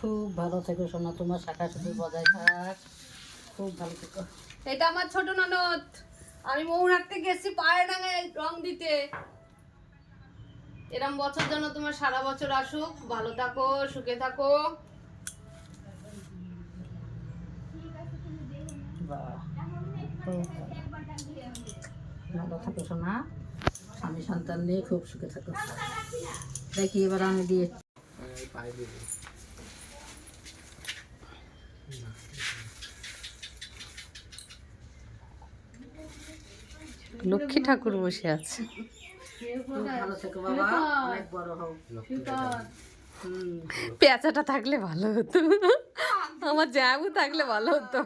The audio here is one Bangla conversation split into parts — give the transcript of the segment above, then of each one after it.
খুব ভালো থেকো সোনা, তোমার শাখা শুধু বজায় থাক, খুব ভালো থেকো। এটা আমার ছোট ননদ, আমি মৌ রাখতে গেছি পায়ে ডাঙায় রং দিতে। এরম বছর যেন তোমার সারা বছর আসুক, ভালো থাকো, সুখে থাকো। বাহ, খুব ভালো থাকো সোনা, স্বামী সন্তান নিয়ে খুব সুখে থাকো। দেখি এবার আমি দিয়ে লক্ষ্মী ঠাকুর বসে আছে। খুব ভালো থেকো বাবা, অনেক বড় হও। পেঁচাটা থাকলে ভালো হতো, আমার জামু থাকলে ভালো হতো।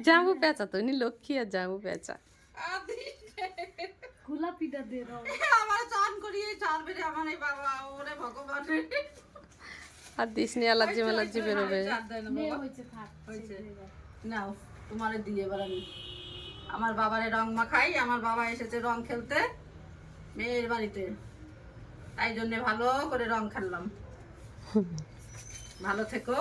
জামু পেঁচা তো, উনি লক্ষ্মী আর জামু পেঁচা। গোলাপিটা দে দাও আমার চান করিয়ে ছাড়বে রে আমার এই বাবা, ওরে ভগবান। আর দিসনি অ্যালার্জি ম্যালার্জি বেরোবে। নাও তোমারে দিয়ে এবার আমি আমার বাবারে রং মাখাই। আমার বাবা এসেছে রং খেলতে মেয়ের বাড়িতে, তাই জন্য ভালো করে রং খেললাম। ভালো থেকো।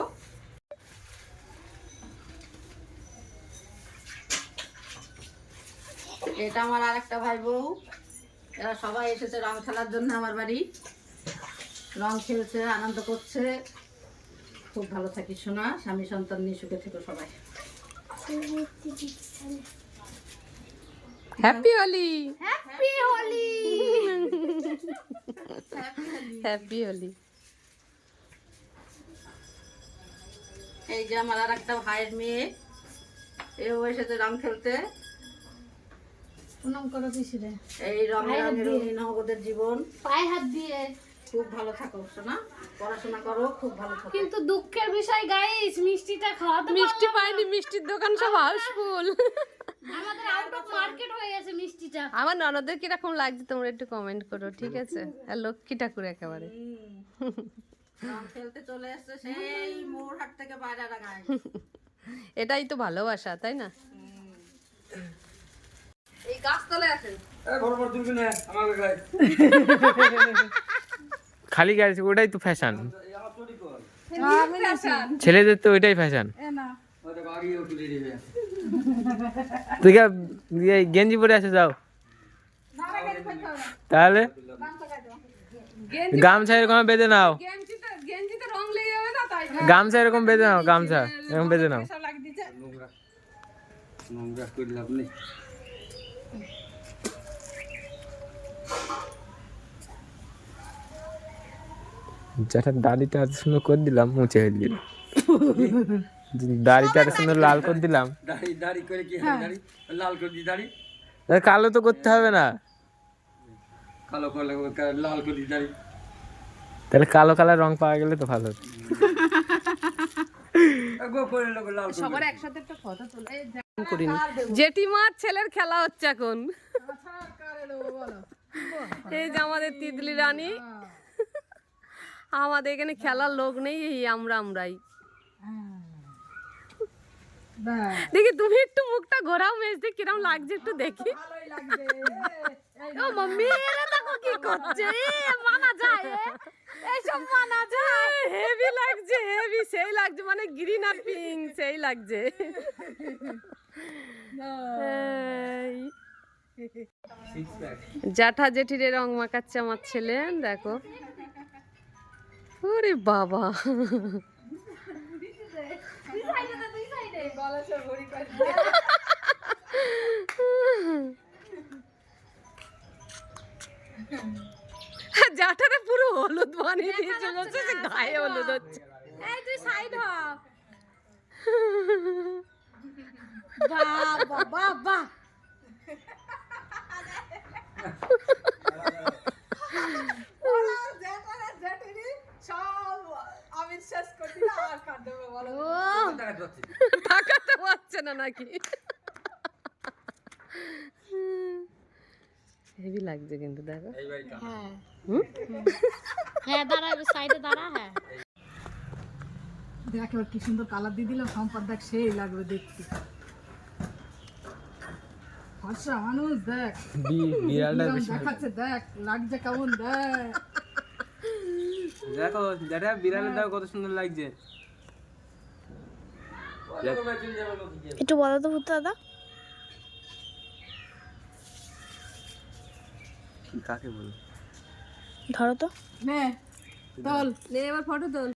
এটা আমার আর একটা ভাই বউ, এরা সবাই এসেছে রং খেলার জন্য আমার বাড়ি, রং খেলছে, আনন্দ করছে। খুব ভালো থাকিস সোনা, স্বামী সন্তান নিয়ে সুখে থেকো সবাই। Happy Holi, happy Holi. Happy Holi. এই যে আমার আর একটা ভাইয়ের মেয়ে, এও এসেছে রং খেলতে। প্রণাম করো পিসিরে, এই রঙের রঙিন হোক ওদের জীবন। পায়ে হাত দিয়ে। খুব ভালো থাকো সোনা, পড়াশোনা করো, খুব ভালো থাকো। কিন্তু দুঃখের বিষয় গাইস, মিষ্টিটা খাওয়াতে মিষ্টি পাইনি, মিষ্টির দোকান সব হাউসফুল। আমাদের আউট অফ মার্কেট হয়ে গেছে মিষ্টিটা। আমার ননদের কিরকম লাগছে তোমরা একটু কমেন্ট করো, ঠিক আছে? আর লক্ষ্মী ঠাকুর একেবারে। রং খেলতে চলে এসছে সেই মোড়হাট থেকে বাইরে রাখায়। এটাই তো ভালোবাসা, তাই না? এই গাছতলায় আছে। খালি গাড়ি, ওটাই তো ফ্যাশন, ছেলেদের তো ওইটাই ফ্যাশন। তুই গেঞ্জি পরে আসে যাও, তাহলে গামছা এরকম বেঁধে নাও, গেঞ্জিতে রং লেগে যাবে না, তাই গামছা এরকম বেঁধে নাও, গামছা এরকম বেঁধে নাও। যেটা দাড়িটা এত সুন্দর করে দিলাম, মুছে হয়ে গেল। দাড়িটা এত সুন্দর লাল করে দিলাম। দাড়ি করে কি হয়? দাড়ি লাল করে দি, দাড়ি কালো তো করতে হবে না, কালো করলে লাল করে দি দাড়ি। তাহলে কালো কালার রং পাওয়া গেলে তো ভালো হতো। সবার একসাথে একটা ফটো তুলে করিনি। জেঠিমার ছেলের খেলা হচ্ছে এখন। এই যে আমাদের তিতলি রানী, আমাদের এখানে খেলার লোক নেই, এই আমরাই। দেখি তুমি একটু মুখটা ঘোরাও, মেজদি কিরম লাগছে একটু দেখি। ও মাম্মি, এরা দেখো কি করছে, মানা যায়, এইসব মানা যায়। হেভি লাগছে, হেভি, সেই লাগছে, মানে গ্রিন আর পিঙ্ক, সেই লাগছে। জ্যাঠা জেঠিরে রং মাখাচ্ছে আমার ছেলে, দেখো। ওরে বাবা, জ্যাঠারে পুরো হলুদ বানিয়ে দিয়েছে, বলছে যে গায়ে হলুদ হচ্ছে। এই তুই সাইড হ। বাবা বাবা, তাকাতে পারছে না নাকি? হেভি লাগছে কিন্তু, দেখো। হ্যাঁ হ্যাঁ, দাঁড়া সাইডে দাঁড়া। হ্যাঁ দেখ এবার কি সুন্দর কালার দিয়ে দিলাম, সম্পদ দেখ সেই লাগবে দেখতে। ফর্সা মানুষ দেখ, বিড়ালটা বেশি দেখাচ্ছে, দেখ লাগছে কেমন, দেখ দেখো যেটা বিড়ালের দাও কত সুন্দর লাগছে। একটু বলো তো ভূত দাদা। কাকে বলো? ধরো তো। নে তোল নে এবার ফটো তোল